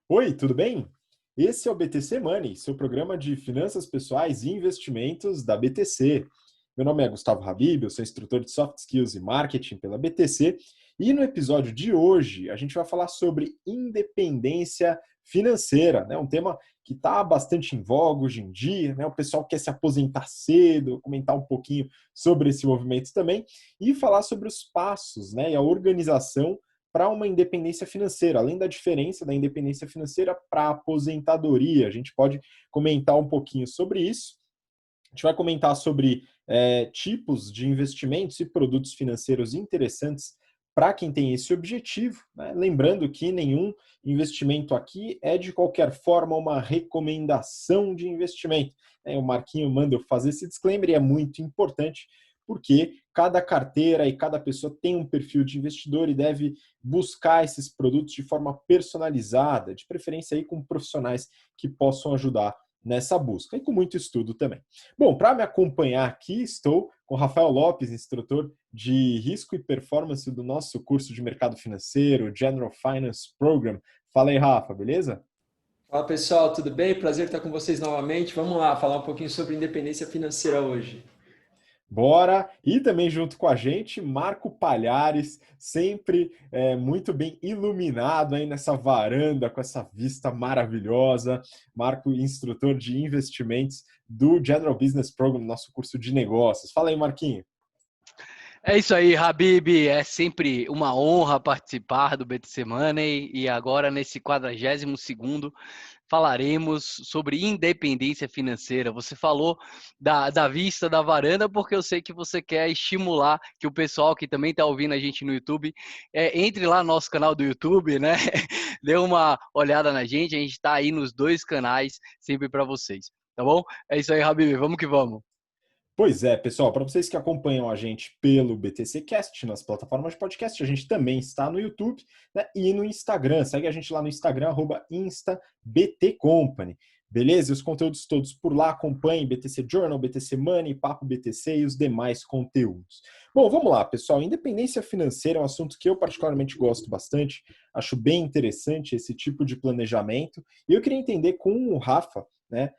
Oi, tudo bem? Esse é o BTC Money, seu programa de finanças pessoais e investimentos da BTC. Meu nome é Gustavo Habib, eu sou instrutor de Soft Skills e Marketing pela BTC e no episódio de hoje a gente vai falar sobre independência financeira, né? Um tema que está bastante em voga hoje em dia, né? O pessoal quer se aposentar cedo, comentar um pouquinho sobre esse movimento também e falar sobre os passos, né? E a organização para uma independência financeira, além da diferença da independência financeira para a aposentadoria. A gente pode comentar um pouquinho sobre isso. A gente vai comentar sobre tipos de investimentos e produtos financeiros interessantes para quem tem esse objetivo, né? Lembrando que nenhum investimento aqui é de qualquer forma uma recomendação de investimento. O Marquinho manda eu fazer esse disclaimer e é muito importante porque cada carteira e cada pessoa tem um perfil de investidor e deve buscar esses produtos de forma personalizada, de preferência aí com profissionais que possam ajudar nessa busca e com muito estudo também. Bom, para me acompanhar aqui, estou com Rafael Lopes, instrutor de risco e performance do nosso curso de mercado financeiro, General Finance Program. Fala aí, Rafa, beleza? Fala pessoal, tudo bem? Prazer estar com vocês novamente. Vamos lá falar um pouquinho sobre independência financeira hoje. Bora! E também junto com a gente, Marco Palhares, sempre muito bem iluminado aí nessa varanda, com essa vista maravilhosa. Marco, instrutor de investimentos do General Business Program, nosso curso de negócios. Fala aí, Marquinho. É isso aí, Habib. É sempre uma honra participar do BTC Money e agora nesse 42º falaremos sobre independência financeira. Você falou da vista da varanda porque eu sei que você quer estimular que o pessoal que também está ouvindo a gente no YouTube entre lá no nosso canal do YouTube, né? Dê uma olhada na gente, a gente está aí nos dois canais sempre para vocês, tá bom? É isso aí, Habib. Vamos que vamos. Pois é, pessoal, para vocês que acompanham a gente pelo BTC Cast, nas plataformas de podcast, a gente também está no YouTube, né, e no Instagram. Segue a gente lá no Instagram, @instabtcompany. Beleza? E os conteúdos todos por lá, acompanhem BTC Journal, BTC Money, Papo BTC e os demais conteúdos. Bom, vamos lá, pessoal. Independência financeira é um assunto que eu particularmente gosto bastante, acho bem interessante esse tipo de planejamento. E eu queria entender com o Rafa, né?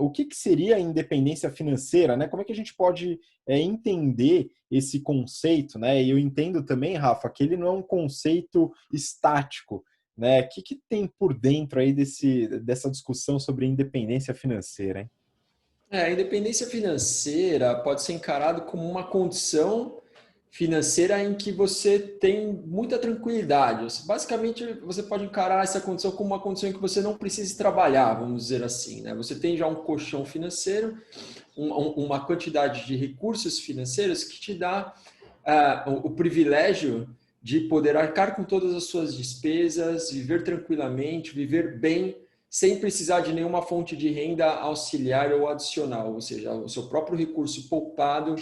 O que seria a independência financeira, né? Como é que a gente pode entender esse conceito, né? E eu entendo também, Rafa, que ele não é um conceito estático, né? O que tem por dentro aí dessa discussão sobre independência financeira, hein? A independência financeira pode ser encarado como uma condição financeira em que você tem muita tranquilidade. Basicamente, você pode encarar essa condição como uma condição em que você não precisa trabalhar, vamos dizer assim, né? Você tem já um colchão financeiro, uma quantidade de recursos financeiros que te dá o privilégio de poder arcar com todas as suas despesas, viver tranquilamente, viver bem, sem precisar de nenhuma fonte de renda auxiliar ou adicional, ou seja, o seu próprio recurso poupado,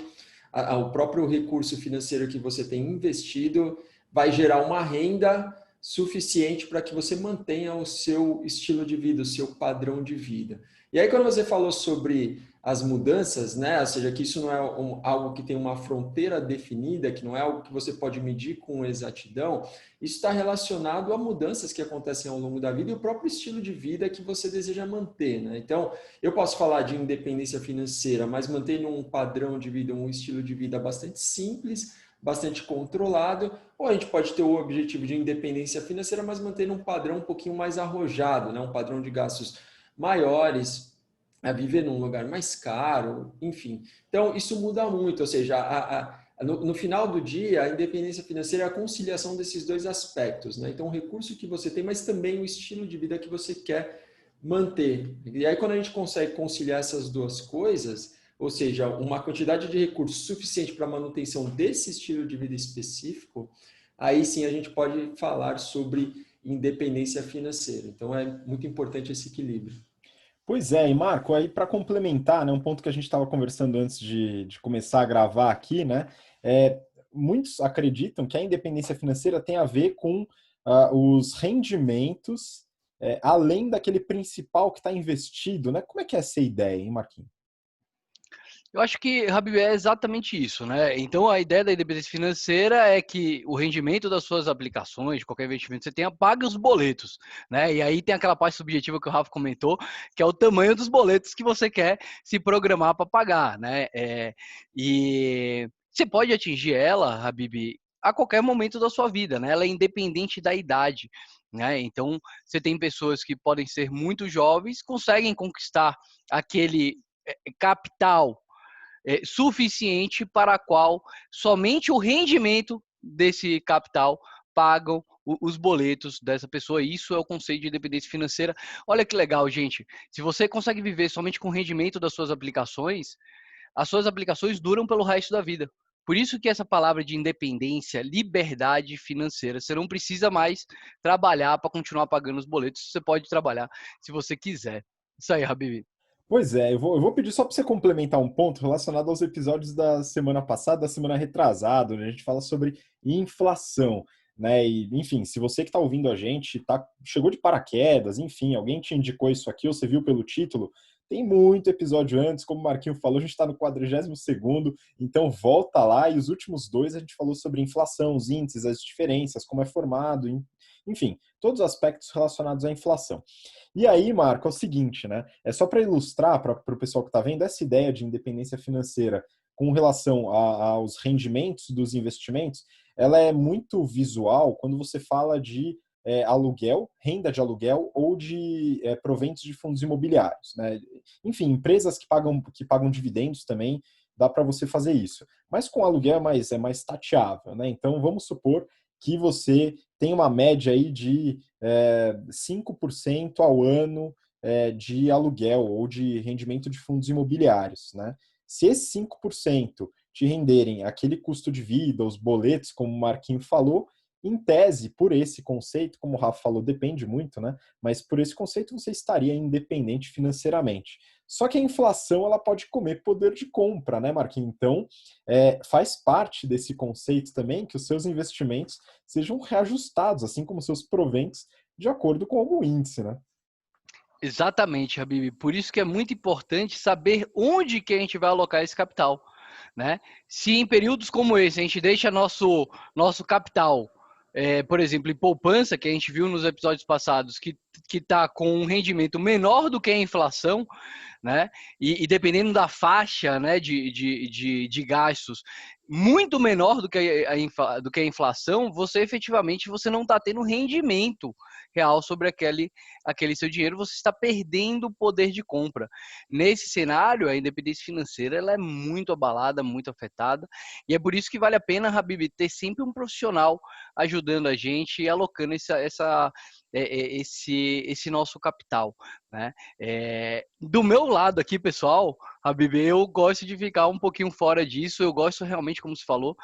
o próprio recurso financeiro que você tem investido vai gerar uma renda suficiente para que você mantenha o seu estilo de vida, o seu padrão de vida. E aí, quando você falou sobre as mudanças, né? Ou seja, que isso não é algo que tem uma fronteira definida, que não é algo que você pode medir com exatidão, isso está relacionado a mudanças que acontecem ao longo da vida e o próprio estilo de vida que você deseja manter, né? Então, eu posso falar de independência financeira, mas mantendo um padrão de vida, um estilo de vida bastante simples, bastante controlado, ou a gente pode ter o objetivo de independência financeira, mas mantendo um padrão um pouquinho mais arrojado, né? Um padrão de gastos maiores, a viver num lugar mais caro, enfim. Então, isso muda muito, ou seja, no final do dia, a independência financeira é a conciliação desses dois aspectos, né? Então, o recurso que você tem, mas também o estilo de vida que você quer manter. E aí, quando a gente consegue conciliar essas duas coisas, ou seja, uma quantidade de recursos suficiente para a manutenção desse estilo de vida específico, aí sim a gente pode falar sobre independência financeira. Então, é muito importante esse equilíbrio. Pois é, e Marco, aí para complementar, né, um ponto que a gente estava conversando antes de começar a gravar aqui, né, muitos acreditam que a independência financeira tem a ver com os rendimentos, além daquele principal que está investido, né? Como é que é essa ideia, hein, Marquinhos? Eu acho que, Habib, é exatamente isso, né? Então, a ideia da independência financeira é que o rendimento das suas aplicações, de qualquer investimento que você tenha, pague os boletos, né? E aí tem aquela parte subjetiva que o Rafa comentou, que é o tamanho dos boletos que você quer se programar para pagar, né? E você pode atingir ela, Habib, a qualquer momento da sua vida, né? Ela é independente da idade, né? Então, você tem pessoas que podem ser muito jovens, conseguem conquistar aquele capital suficiente para a qual somente o rendimento desse capital pagam os boletos dessa pessoa. Isso é o conceito de independência financeira. Olha que legal, gente. Se você consegue viver somente com o rendimento das suas aplicações, as suas aplicações duram pelo resto da vida. Por isso que essa palavra de independência, liberdade financeira, você não precisa mais trabalhar para continuar pagando os boletos, você pode trabalhar se você quiser. Isso aí, Habib. Pois é, eu vou pedir só para você complementar um ponto relacionado aos episódios da semana passada, da semana retrasada, onde a gente fala sobre inflação, né? E, enfim, se você que está ouvindo a gente chegou de paraquedas, enfim, alguém te indicou isso aqui, ou você viu pelo título, tem muito episódio antes, como o Marquinho falou, a gente está no 42º, então volta lá, e os últimos dois a gente falou sobre inflação, os índices, as diferenças, como é formado, enfim, todos os aspectos relacionados à inflação. E aí, Marco, é o seguinte, né? É só para ilustrar para o pessoal que está vendo essa ideia de independência financeira com relação aos rendimentos dos investimentos, ela é muito visual quando você fala de aluguel, renda de aluguel ou de proventos de fundos imobiliários, né? Enfim, empresas que pagam dividendos também, dá para você fazer isso. Mas com aluguel é mais tateável, né? Então, vamos supor que você tem uma média aí de 5% ao ano de aluguel ou de rendimento de fundos imobiliários, né? Se esses 5% te renderem aquele custo de vida, os boletos, como o Marquinho falou, em tese, por esse conceito, como o Rafa falou, depende muito, né? Mas por esse conceito você estaria independente financeiramente. Só que a inflação ela pode comer poder de compra, né, Marquinhos? Então, faz parte desse conceito também que os seus investimentos sejam reajustados, assim como seus proventos, de acordo com algum índice, né? Exatamente, Habib. Por isso que é muito importante saber onde que a gente vai alocar esse capital, né? Se em períodos como esse a gente deixa nosso capital, por exemplo, em poupança, que a gente viu nos episódios passados, que está com um rendimento menor do que a inflação, né? E dependendo da faixa, né, de gastos muito menor do que a inflação, você efetivamente você não está tendo rendimento real sobre aquele seu dinheiro, você está perdendo o poder de compra. Nesse cenário, a independência financeira ela é muito abalada, muito afetada, e é por isso que vale a pena, Habib, ter sempre um profissional ajudando a gente e alocando esse nosso capital, né? Do meu lado aqui, pessoal, Habib, eu gosto de ficar um pouquinho fora disso, eu gosto realmente, como se falou,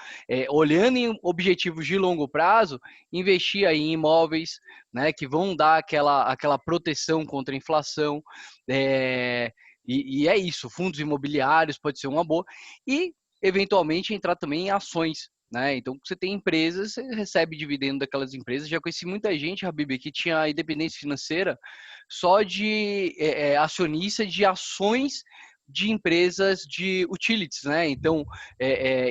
olhando em objetivos de longo prazo, investir aí em imóveis, né, que vão dar aquela proteção contra a inflação, e é isso, fundos imobiliários pode ser uma boa, e eventualmente entrar também em ações, né? Então, você tem empresas, você recebe dividendo daquelas empresas. Já conheci muita gente, Habib, que tinha independência financeira só de acionista de ações de empresas de utilities, né? Então,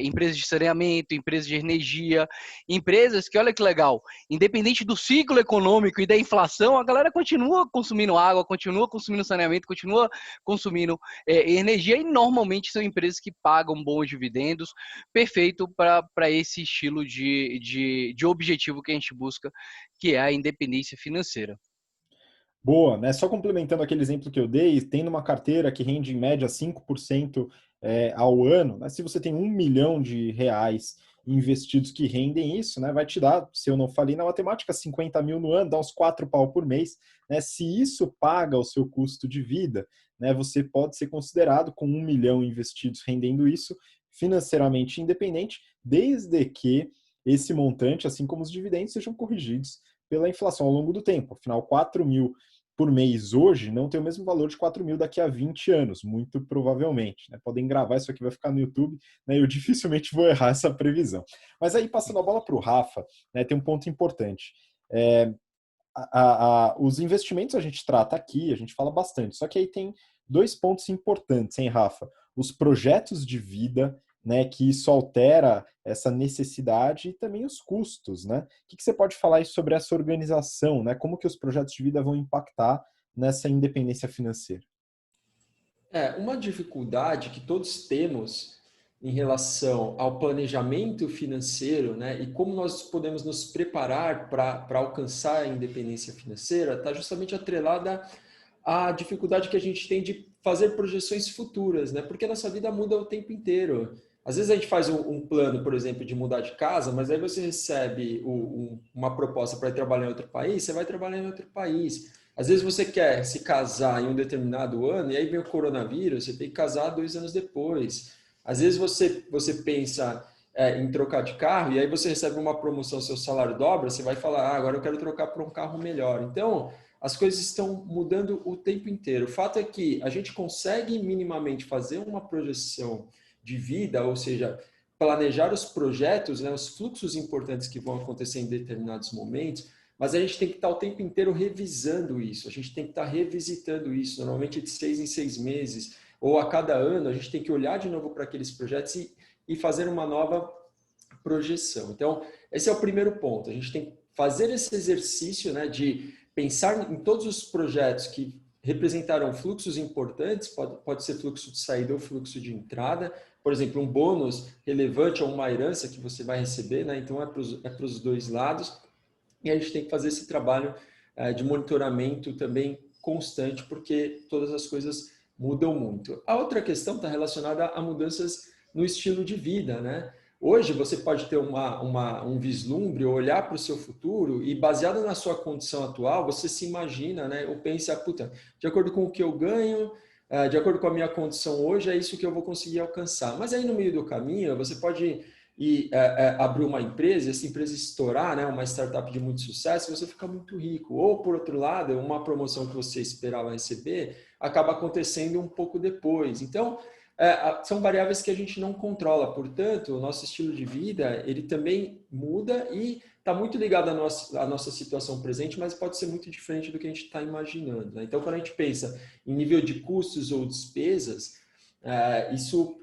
empresas de saneamento, empresas de energia, empresas que, olha que legal, independente do ciclo econômico e da inflação, a galera continua consumindo água, continua consumindo saneamento, continua consumindo energia, e normalmente são empresas que pagam bons dividendos, perfeito para esse estilo de objetivo que a gente busca, que é a independência financeira. Boa, né? Só complementando aquele exemplo que eu dei, tendo uma carteira que rende em média 5% ao ano, né? Se você tem R$ 1 milhão investidos que rendem isso, né? Vai te dar, se eu não falei na matemática, 50 mil no ano, dá uns 4 pau por mês, né? Se isso paga o seu custo de vida, né? Você pode ser considerado com 1 milhão investidos rendendo isso financeiramente independente, desde que esse montante, assim como os dividendos, sejam corrigidos pela inflação ao longo do tempo. Afinal, 4 mil por mês hoje não tem o mesmo valor de 4 mil daqui a 20 anos, muito provavelmente. Né? Podem gravar, isso aqui vai ficar no YouTube, né? Eu dificilmente vou errar essa previsão. Mas aí, passando a bola para o Rafa, né, tem um ponto importante. Os investimentos a gente trata aqui, a gente fala bastante, só que aí tem dois pontos importantes, hein, Rafa? os projetos de vida, né, que isso altera essa necessidade e também os custos, né? O que você pode falar aí sobre essa organização, né? Como que os projetos de vida vão impactar nessa independência financeira? Uma dificuldade que todos temos em relação ao planejamento financeiro, né, e como nós podemos nos preparar para alcançar a independência financeira, está justamente atrelada à dificuldade que a gente tem de fazer projeções futuras, né? Porque a nossa vida muda o tempo inteiro. Às vezes a gente faz um plano, por exemplo, de mudar de casa, mas aí você recebe uma proposta para ir trabalhar em outro país, você vai trabalhar em outro país. Às vezes você quer se casar em um determinado ano e aí vem o coronavírus, você tem que casar 2 anos depois. Às vezes você pensa em trocar de carro e aí você recebe uma promoção, seu salário dobra, você vai falar, agora eu quero trocar para um carro melhor. Então, as coisas estão mudando o tempo inteiro. O fato é que a gente consegue minimamente fazer uma projeção de vida, ou seja, planejar os projetos, né, os fluxos importantes que vão acontecer em determinados momentos, mas a gente tem que estar o tempo inteiro revisando isso, a gente tem que estar revisitando isso, normalmente de 6 em 6 meses, ou a cada ano, a gente tem que olhar de novo para aqueles projetos e fazer uma nova projeção. Então, esse é o primeiro ponto, a gente tem que fazer esse exercício, né, de pensar em todos os projetos que representarão fluxos importantes, pode ser fluxo de saída ou fluxo de entrada, por exemplo, um bônus relevante ou uma herança que você vai receber, né? Então é para os dois lados, e a gente tem que fazer esse trabalho de monitoramento também constante, porque todas as coisas mudam muito. A outra questão está relacionada a mudanças no estilo de vida, né? Hoje você pode ter um vislumbre, olhar para o seu futuro e baseado na sua condição atual, você se imagina, né? Ou pensa, puta, de acordo com o que eu ganho, de acordo com a minha condição hoje, é isso que eu vou conseguir alcançar. Mas aí no meio do caminho, você pode abrir uma empresa, essa empresa estourar, né? Uma startup de muito sucesso, você fica muito rico. Ou, por outro lado, uma promoção que você esperava receber acaba acontecendo um pouco depois. Então, são variáveis que a gente não controla, portanto, o nosso estilo de vida ele também muda e está muito ligado à nossa situação presente, mas pode ser muito diferente do que a gente está imaginando, né? Então, quando a gente pensa em nível de custos ou despesas, isso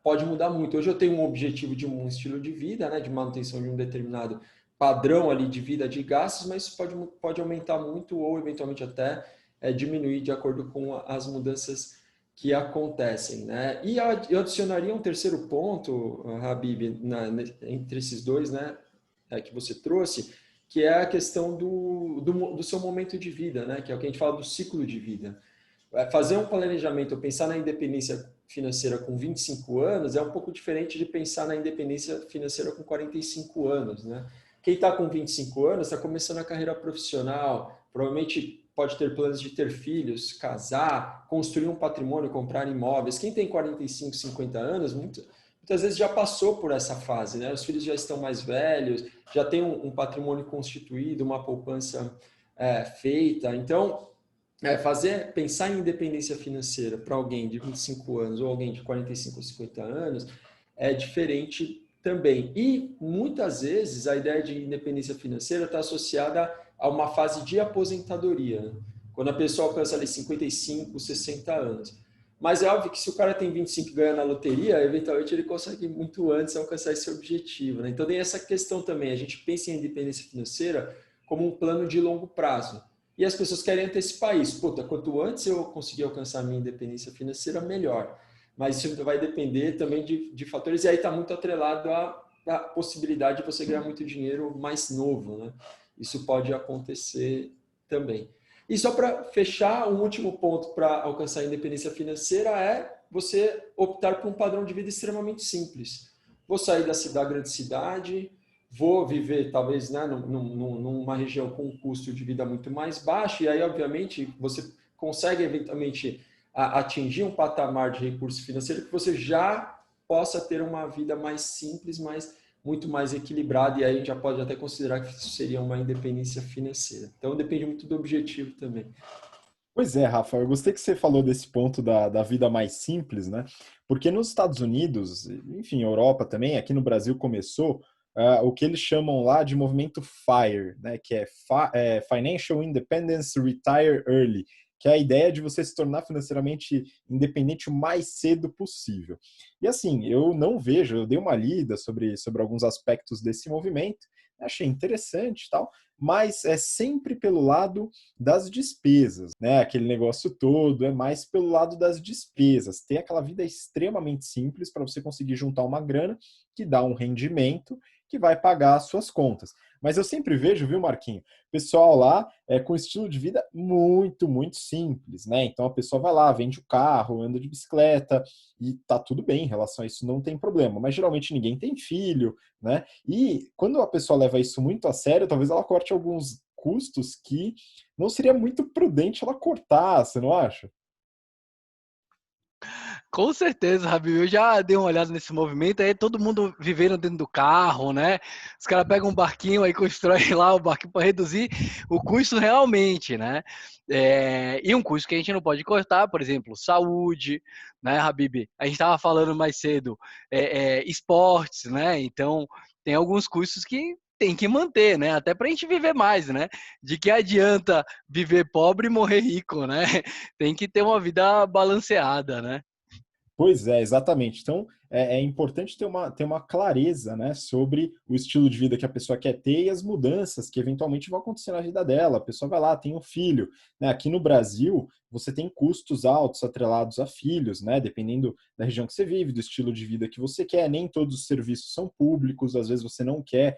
pode mudar muito. Hoje eu tenho um objetivo de um estilo de vida, né, de manutenção de um determinado padrão ali de vida de gastos, mas isso pode aumentar muito ou eventualmente até diminuir de acordo com as mudanças que acontecem, né? E eu adicionaria um terceiro ponto, Habib, entre esses dois, né, que você trouxe, que é a questão do seu momento de vida, né? Que é o que a gente fala do ciclo de vida. Fazer um planejamento, pensar na independência financeira com 25 anos é um pouco diferente de pensar na independência financeira com 45 anos, né? Quem está com 25 anos está começando a carreira profissional, provavelmente pode ter planos de ter filhos, casar, construir um patrimônio, comprar imóveis. Quem tem 45, 50 anos, muitas vezes já passou por essa fase, né? Os filhos já estão mais velhos, já tem um patrimônio constituído, uma poupança feita. Então, pensar em independência financeira para alguém de 25 anos ou alguém de 45 ou 50 anos é diferente também. E muitas vezes a ideia de independência financeira está associada a uma fase de aposentadoria, né? Quando a pessoa alcança ali 55, 60 anos. Mas é óbvio que se o cara tem 25 e ganha na loteria, eventualmente ele consegue muito antes alcançar esse objetivo, né? Então tem essa questão também. A gente pensa em independência financeira como um plano de longo prazo. E as pessoas querem antecipar isso. Puta, quanto antes eu conseguir alcançar a minha independência financeira, melhor. Mas isso vai depender também de fatores, e aí está muito atrelado à possibilidade de você ganhar muito dinheiro mais novo, né? Isso pode acontecer também. E só para fechar, um último ponto para alcançar a independência financeira é você optar por um padrão de vida extremamente simples. Vou sair da grande cidade, vou viver talvez, né, numa região com um custo de vida muito mais baixo, e aí, obviamente, você consegue eventualmente atingir um patamar de recurso financeiro que você já possa ter uma vida mais simples, mas muito mais equilibrada, e aí a gente já pode até considerar que isso seria uma independência financeira. Então, depende muito do objetivo também. Pois é, Rafa, eu gostei que você falou desse ponto da vida mais simples, né? Porque nos Estados Unidos, enfim, Europa também, aqui no Brasil começou o que eles chamam lá de movimento FIRE, né? Que é Financial Independence Retire Early, que é a ideia de você se tornar financeiramente independente o mais cedo possível. E assim, eu não vejo, eu dei uma lida sobre alguns aspectos desse movimento, achei interessante e tal, mas é sempre pelo lado das despesas, né? Aquele negócio todo é mais pelo lado das despesas. Ter aquela vida extremamente simples para você conseguir juntar uma grana que dá um rendimento que vai pagar as suas contas. Mas eu sempre vejo, viu, Marquinho, pessoal lá com estilo de vida muito simples, né? Então a pessoa vai lá, vende o carro, anda de bicicleta e tá tudo bem em relação a isso, não tem problema. Mas geralmente ninguém tem filho, né? E quando a pessoa leva isso muito a sério, talvez ela corte alguns custos que não seria muito prudente ela cortar, você não acha? Com certeza, Rabi. Eu já dei uma olhada nesse movimento, aí todo mundo vivendo dentro do carro, né? Os caras pegam um barquinho aí, constroem lá o barquinho para reduzir o custo realmente, né? E um custo que a gente não pode cortar, por exemplo, saúde, né, Habib? A gente estava falando mais cedo, esportes, né? Então, tem alguns custos que tem que manter, né? Até para a gente viver mais, né? De que adianta viver pobre e morrer rico, né? Tem que ter uma vida balanceada, né? Pois é, exatamente. Então, é importante ter uma clareza, né, sobre o estilo de vida que a pessoa quer ter e as mudanças que eventualmente vão acontecer na vida dela. A pessoa vai lá, tem um filho, né? Aqui no Brasil, você tem custos altos atrelados a filhos, né? Dependendo da região que você vive, do estilo de vida que você quer. Nem todos os serviços são públicos, às vezes você não quer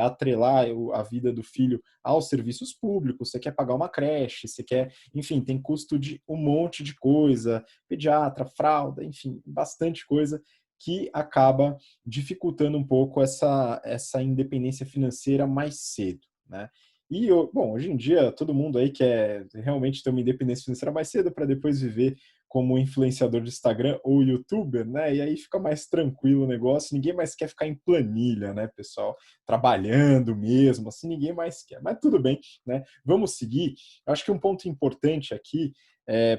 atrelar a vida do filho aos serviços públicos, você quer pagar uma creche, você quer, enfim, tem custo de um monte de coisa, pediatra, fralda, enfim, bastante coisa que acaba dificultando um pouco essa independência financeira mais cedo, né? E, bom, hoje em dia todo mundo aí quer realmente ter uma independência financeira mais cedo para depois viver como influenciador de Instagram ou youtuber, né? E aí fica mais tranquilo o negócio, ninguém mais quer ficar em planilha, né, pessoal? Trabalhando mesmo, assim, ninguém mais quer. Mas tudo bem, né? Vamos seguir. Eu acho que um ponto importante aqui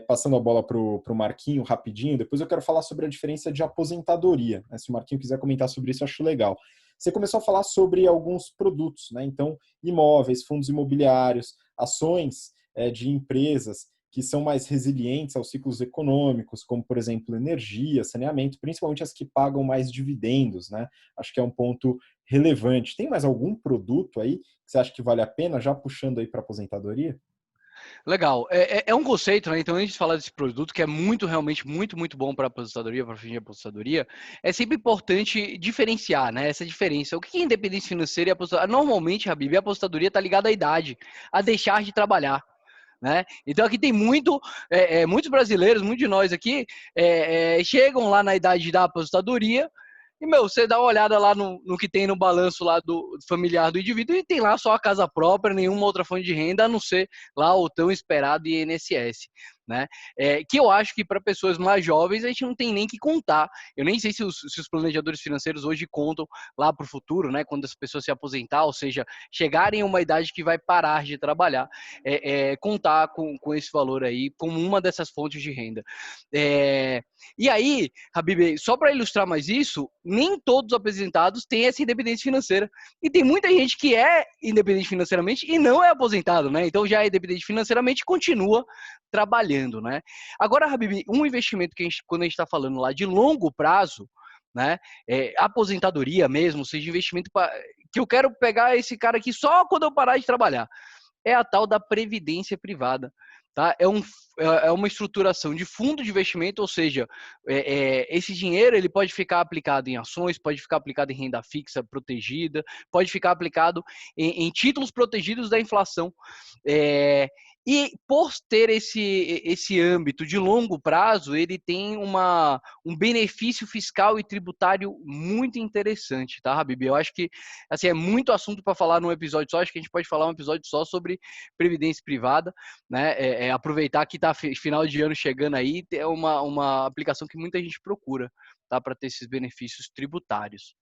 passando a bola para o Marquinho rapidinho, depois eu quero falar sobre a diferença de aposentadoria, né? Se o Marquinho quiser comentar sobre isso, eu acho legal. Você começou a falar sobre alguns produtos, né? Então, imóveis, fundos imobiliários, ações de empresas que são mais resilientes aos ciclos econômicos, como, por exemplo, energia, saneamento, principalmente as que pagam mais dividendos, né? Acho que é um ponto relevante. Tem mais algum produto aí que você acha que vale a pena, já puxando aí para aposentadoria? Legal. É um conceito, né? Então, antes de falar desse produto, que é realmente muito bom para a aposentadoria, para fim de aposentadoria, é sempre importante diferenciar, né? Essa diferença. O que é independência financeira e aposentadoria? Normalmente, Habib, a aposentadoria está ligada à idade, a deixar de trabalhar. Né? Então aqui tem muitos brasileiros, muitos de nós aqui chegam lá na idade da aposentadoria e, você dá uma olhada lá no que tem no balanço lá do familiar do indivíduo e tem lá só a casa própria, nenhuma outra fonte de renda, a não ser lá o tão esperado INSS, né? Que eu acho que para pessoas mais jovens a gente não tem nem que contar. Eu nem sei se os planejadores financeiros hoje contam lá para o futuro, né? Quando as pessoas se aposentar, ou seja, chegarem a uma idade que vai parar de trabalhar, contar com esse valor aí como uma dessas fontes de renda. E aí, Habib, só para ilustrar mais isso, nem todos os aposentados têm essa independência financeira. E tem muita gente que é independente financeiramente e não é aposentado, né? Então já é independente financeiramente e continua trabalhando, né? Agora, Habib, um investimento que quando a gente está falando lá de longo prazo, né? Aposentadoria mesmo, seja investimento que eu quero pegar esse cara aqui só quando eu parar de trabalhar. É a tal da previdência privada. Tá? É uma estruturação de fundo de investimento, ou seja, esse dinheiro ele pode ficar aplicado em ações, pode ficar aplicado em renda fixa protegida, pode ficar aplicado em títulos protegidos da inflação. E por ter esse âmbito de longo prazo, ele tem um benefício fiscal e tributário muito interessante, tá, Habib? Eu acho que assim, é muito assunto para falar num episódio só, acho que a gente pode falar um episódio só sobre previdência privada, né? Aproveitar que tá final de ano chegando aí, é uma aplicação que muita gente procura, tá? Para ter esses benefícios tributários.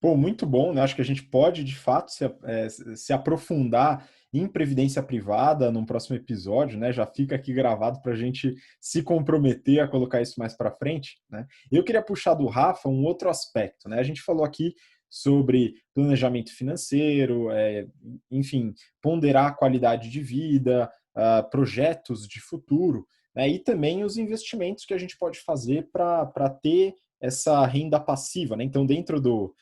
Pô, muito bom, né? Acho que a gente pode, de fato, se aprofundar em previdência privada num próximo episódio, né? Já fica aqui gravado para a gente se comprometer a colocar isso mais para frente, né? Eu queria puxar do Rafa um outro aspecto, né? A gente falou aqui sobre planejamento financeiro, enfim, ponderar a qualidade de vida, projetos de futuro, né? E também os investimentos que a gente pode fazer para ter essa renda passiva, né? Então, dentro do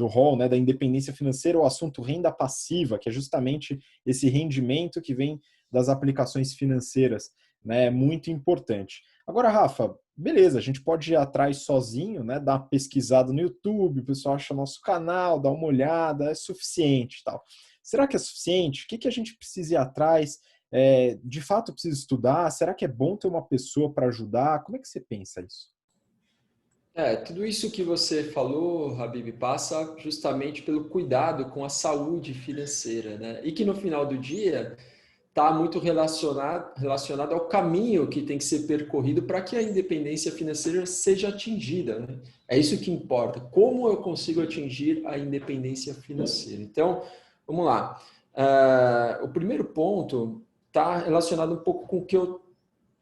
rol, né, da independência financeira, o assunto renda passiva, que é justamente esse rendimento que vem das aplicações financeiras, né, é muito importante. Agora, Rafa, beleza, a gente pode ir atrás sozinho, né, dar uma pesquisada no YouTube, o pessoal acha nosso canal, dá uma olhada, é suficiente, tal. Será que é suficiente? O que a gente precisa ir atrás? De fato, precisa estudar? Será que é bom ter uma pessoa para ajudar? Como é que você pensa isso? Tudo isso que você falou, Habib, passa justamente pelo cuidado com a saúde financeira, né? E que no final do dia está muito relacionado ao caminho que tem que ser percorrido para que a independência financeira seja atingida, né? É isso que importa. Como eu consigo atingir a independência financeira? Então, vamos lá. O primeiro ponto está relacionado um pouco com o que eu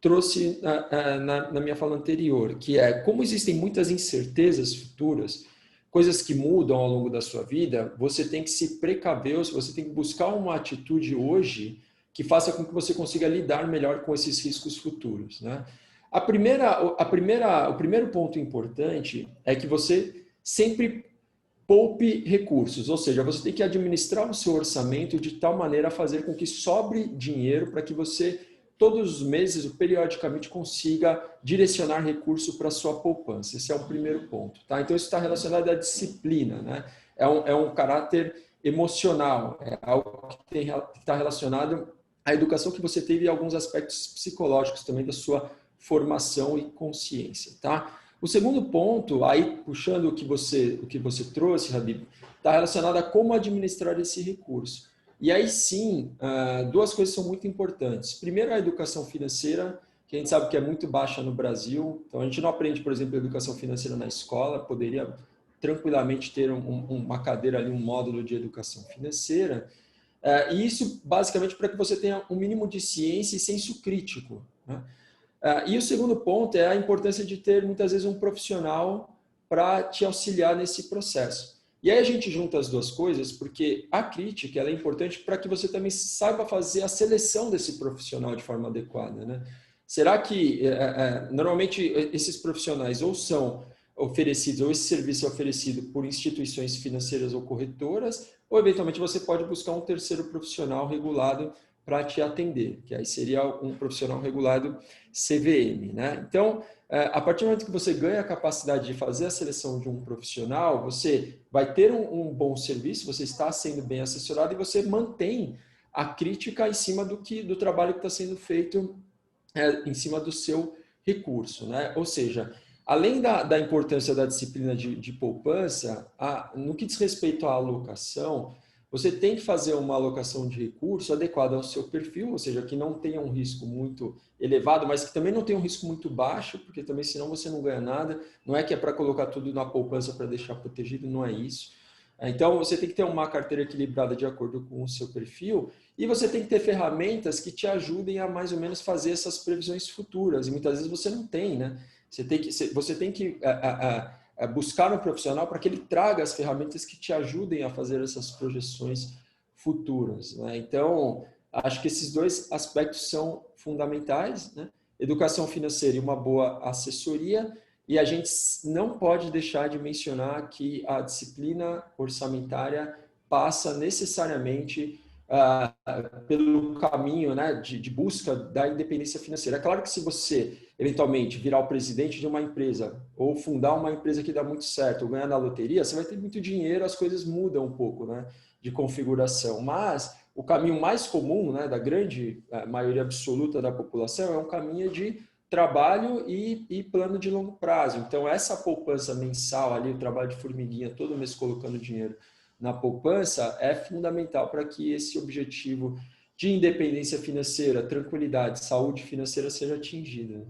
trouxe na minha fala anterior, que é como existem muitas incertezas futuras, coisas que mudam ao longo da sua vida, você tem que se precaver, você tem que buscar uma atitude hoje que faça com que você consiga lidar melhor com esses riscos futuros, né? O primeiro ponto importante é que você sempre poupe recursos, ou seja, você tem que administrar o seu orçamento de tal maneira a fazer com que sobre dinheiro para que você todos os meses, periodicamente, consiga direcionar recurso para a sua poupança. Esse é o primeiro ponto. Tá? Então, isso está relacionado à disciplina, né? É um caráter emocional, é algo que está relacionado à educação que você teve e alguns aspectos psicológicos também da sua formação e consciência. Tá? O segundo ponto, aí puxando o que você trouxe, Habib, está relacionado a como administrar esse recurso. E aí sim, duas coisas são muito importantes. Primeiro, a educação financeira, que a gente sabe que é muito baixa no Brasil. Então, a gente não aprende, por exemplo, educação financeira na escola, poderia tranquilamente ter uma cadeira ali, um módulo de educação financeira. E isso, basicamente, para que você tenha um mínimo de ciência e senso crítico, né? E o segundo ponto é a importância de ter, muitas vezes, um profissional para te auxiliar nesse processo. E aí a gente junta as duas coisas, porque a crítica ela é importante para que você também saiba fazer a seleção desse profissional de forma adequada, né? Será que, normalmente, esses profissionais ou são oferecidos, ou esse serviço é oferecido por instituições financeiras ou corretoras, ou eventualmente você pode buscar um terceiro profissional regulado para te atender, que aí seria um profissional regulado CVM, né? Então, a partir do momento que você ganha a capacidade de fazer a seleção de um profissional, você vai ter um bom serviço, você está sendo bem assessorado e você mantém a crítica em cima do trabalho que está sendo feito em cima do seu recurso, né? Ou seja, além da importância da disciplina de poupança, no que diz respeito à alocação, você tem que fazer uma alocação de recurso adequada ao seu perfil, ou seja, que não tenha um risco muito elevado, mas que também não tenha um risco muito baixo, porque também senão você não ganha nada. Não é que é para colocar tudo na poupança para deixar protegido, não é isso. Então, você tem que ter uma carteira equilibrada de acordo com o seu perfil e você tem que ter ferramentas que te ajudem a mais ou menos fazer essas previsões futuras. E muitas vezes você não tem, né? Você tem que buscar um profissional para que ele traga as ferramentas que te ajudem a fazer essas projeções futuras, né? Então, acho que esses dois aspectos são fundamentais, né? Educação financeira e uma boa assessoria. E a gente não pode deixar de mencionar que a disciplina orçamentária passa necessariamente pelo caminho, né, de busca da independência financeira. É claro que se você, eventualmente, virar o presidente de uma empresa ou fundar uma empresa que dá muito certo ou ganhar na loteria, você vai ter muito dinheiro, as coisas mudam um pouco, né, de configuração. Mas o caminho mais comum, né, da grande maioria absoluta da população é um caminho de trabalho e plano de longo prazo. Então, essa poupança mensal ali, o trabalho de formiguinha, todo mês colocando dinheiro na poupança, é fundamental para que esse objetivo de independência financeira, tranquilidade, saúde financeira seja atingido.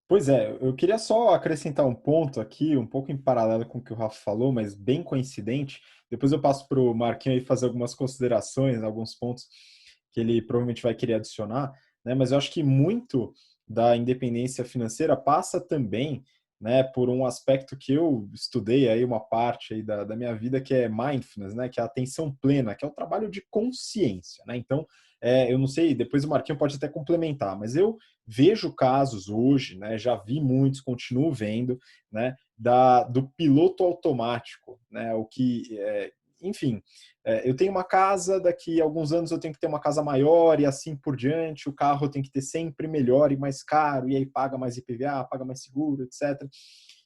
Pois é, eu queria só acrescentar um ponto aqui, um pouco em paralelo com o que o Rafa falou, mas bem coincidente. Depois eu passo para o Marquinhos aí fazer algumas considerações, alguns pontos que ele provavelmente vai querer adicionar, né? Mas eu acho que muito da independência financeira passa também né, por um aspecto que eu estudei aí uma parte aí da minha vida, que é mindfulness, né, que é a atenção plena, que é o trabalho de consciência, né? Então, eu não sei, depois o Marquinho pode até complementar, mas eu vejo casos hoje, né, já vi muitos, continuo vendo, né, do piloto automático, né, o que, enfim, eu tenho uma casa, daqui a alguns anos eu tenho que ter uma casa maior e assim por diante, o carro tem que ter sempre melhor e mais caro, e aí paga mais IPVA, paga mais seguro, etc.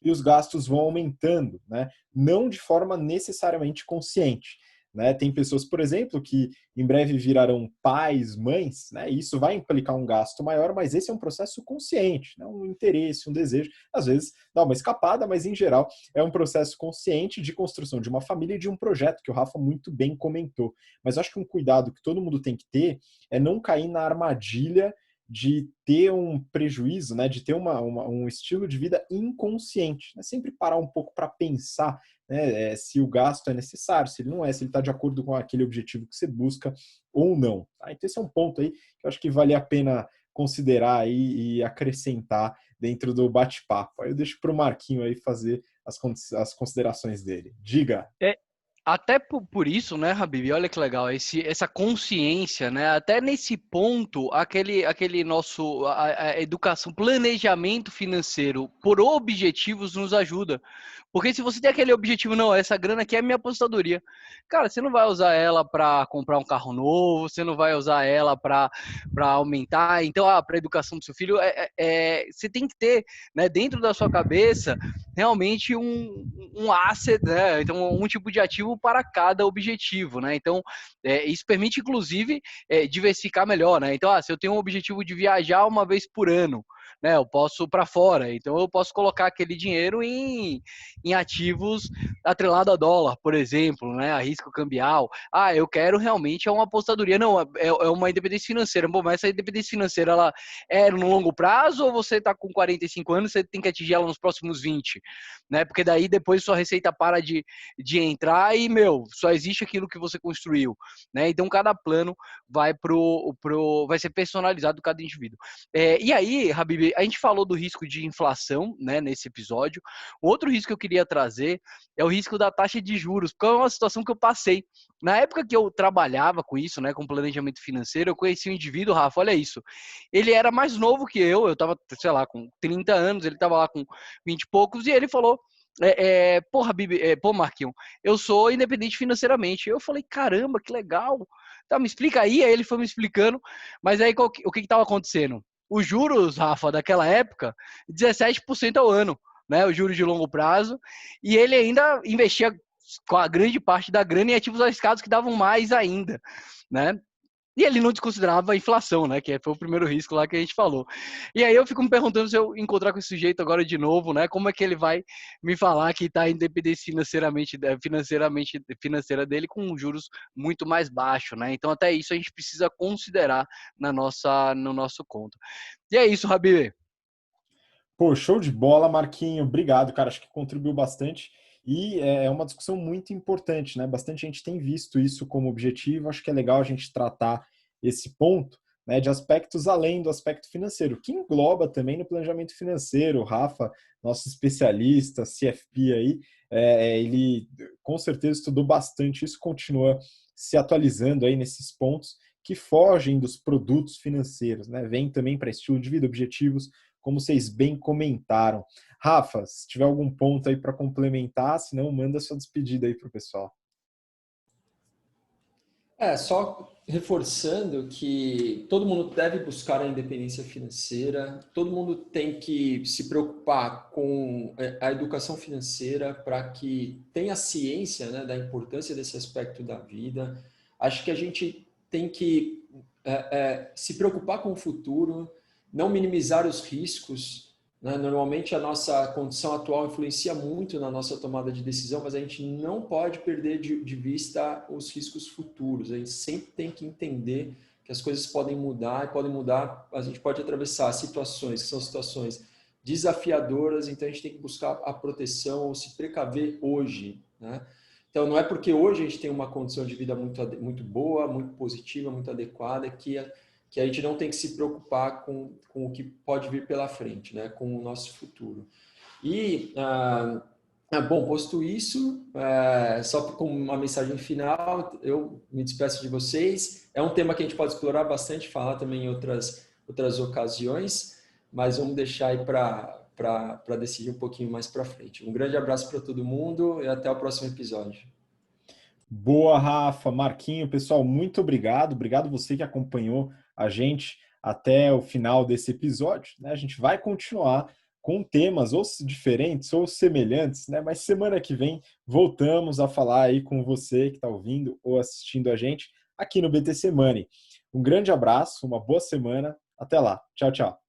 E os gastos vão aumentando, né? Não de forma necessariamente consciente. Né? Tem pessoas, por exemplo, que em breve virarão pais, mães, né? E isso vai implicar um gasto maior, mas esse é um processo consciente, né? Um interesse, um desejo. Às vezes dá uma escapada, mas em geral é um processo consciente de construção de uma família e de um projeto, que o Rafa muito bem comentou. Mas eu acho que um cuidado que todo mundo tem que ter é não cair na armadilha de ter um prejuízo, né, de ter um estilo de vida inconsciente, né, sempre parar um pouco para pensar, né, se o gasto é necessário, se ele não é, se ele está de acordo com aquele objetivo que você busca ou não. Tá? Então esse é um ponto aí que eu acho que vale a pena considerar aí e acrescentar dentro do bate-papo. Aí eu deixo para o Marquinho aí fazer as considerações dele. Diga! Até por isso, né, Habib? Olha que legal, essa consciência, né? Até nesse ponto, aquele nosso a educação, planejamento financeiro por objetivos nos ajuda. Porque se você tem aquele objetivo, não, essa grana aqui é minha aposentadoria. Cara, você não vai usar ela para comprar um carro novo, você não vai usar ela para aumentar. Então, para a educação do seu filho, você tem que ter, né, dentro da sua cabeça, realmente um asset, né? Então, um tipo de ativo para cada objetivo, né? Então, isso permite, inclusive, diversificar melhor, né? Então, se eu tenho um objetivo de viajar uma vez por ano, né? Eu posso para fora, então eu posso colocar aquele dinheiro em ativos atrelado a dólar, por exemplo, né? A risco cambial. Eu quero realmente uma apostadoria, não, é uma independência financeira. Bom, mas essa independência financeira, ela é no longo prazo ou você está com 45 anos, você tem que atingir ela nos próximos 20, né? Porque daí depois sua receita para de entrar e, só existe aquilo que você construiu, né? Então cada plano vai vai ser personalizado cada indivíduo. E aí, Habib, a gente falou do risco de inflação, né, nesse episódio. Outro risco que eu queria trazer é o risco da taxa de juros, porque é uma situação que eu passei. Na época que eu trabalhava com isso, né, com planejamento financeiro, eu conheci um indivíduo, Rafa, olha isso. Ele era mais novo que eu tava, sei lá, com 30 anos, ele tava lá com 20 e poucos, e ele falou, pô, Marquinhos, eu sou independente financeiramente. Eu falei, caramba, que legal. Tá, me explica aí. Aí ele foi me explicando, mas aí o que estava acontecendo? Os juros, Rafa, daquela época, 17% ao ano, né? Os juros de longo prazo, e ele ainda investia com a grande parte da grana em ativos arriscados que davam mais ainda, né? E ele não desconsiderava a inflação, né? Que foi o primeiro risco lá que a gente falou. E aí eu fico me perguntando se eu encontrar com esse sujeito agora de novo, né? Como é que ele vai me falar que está independente financeira dele com juros muito mais baixos, né? Então até isso a gente precisa considerar no nosso conto. E é isso, Rabi. Pô, show de bola, Marquinho. Obrigado, cara. Acho que contribuiu bastante. E é uma discussão muito importante, né? Bastante gente tem visto isso como objetivo. Acho que é legal a gente tratar esse ponto, né, de aspectos além do aspecto financeiro, que engloba também no planejamento financeiro. O Rafa, nosso especialista, CFP aí, ele com certeza estudou bastante isso, continua se atualizando aí nesses pontos que fogem dos produtos financeiros, né? Vem também para estilo de vida, objetivos, como vocês bem comentaram. Rafa, se tiver algum ponto aí para complementar, se não, manda sua despedida aí para o pessoal. Só reforçando que todo mundo deve buscar a independência financeira, todo mundo tem que se preocupar com a educação financeira para que tenha ciência, né, da importância desse aspecto da vida. Acho que a gente tem que se preocupar com o futuro, não minimizar os riscos, né? Normalmente a nossa condição atual influencia muito na nossa tomada de decisão, mas a gente não pode perder de vista os riscos futuros. A gente sempre tem que entender que as coisas podem mudar, a gente pode atravessar situações que são situações desafiadoras, então a gente tem que buscar a proteção ou se precaver hoje, né? Então não é porque hoje a gente tem uma condição de vida muito boa, muito positiva, muito adequada, que a gente não tem que se preocupar com o que pode vir pela frente, né? Com o nosso futuro. E, bom, posto isso, só como uma mensagem final, eu me despeço de vocês. É um tema que a gente pode explorar bastante, falar também em outras ocasiões, mas vamos deixar aí para decidir um pouquinho mais para frente. Um grande abraço para todo mundo e até o próximo episódio. Boa, Rafa, Marquinho, pessoal, muito obrigado. Obrigado você que acompanhou a gente até o final desse episódio, né? A gente vai continuar com temas ou diferentes ou semelhantes, né? Mas semana que vem voltamos a falar aí com você que está ouvindo ou assistindo a gente aqui no BTC Money. Um grande abraço, uma boa semana. Até lá. Tchau, tchau.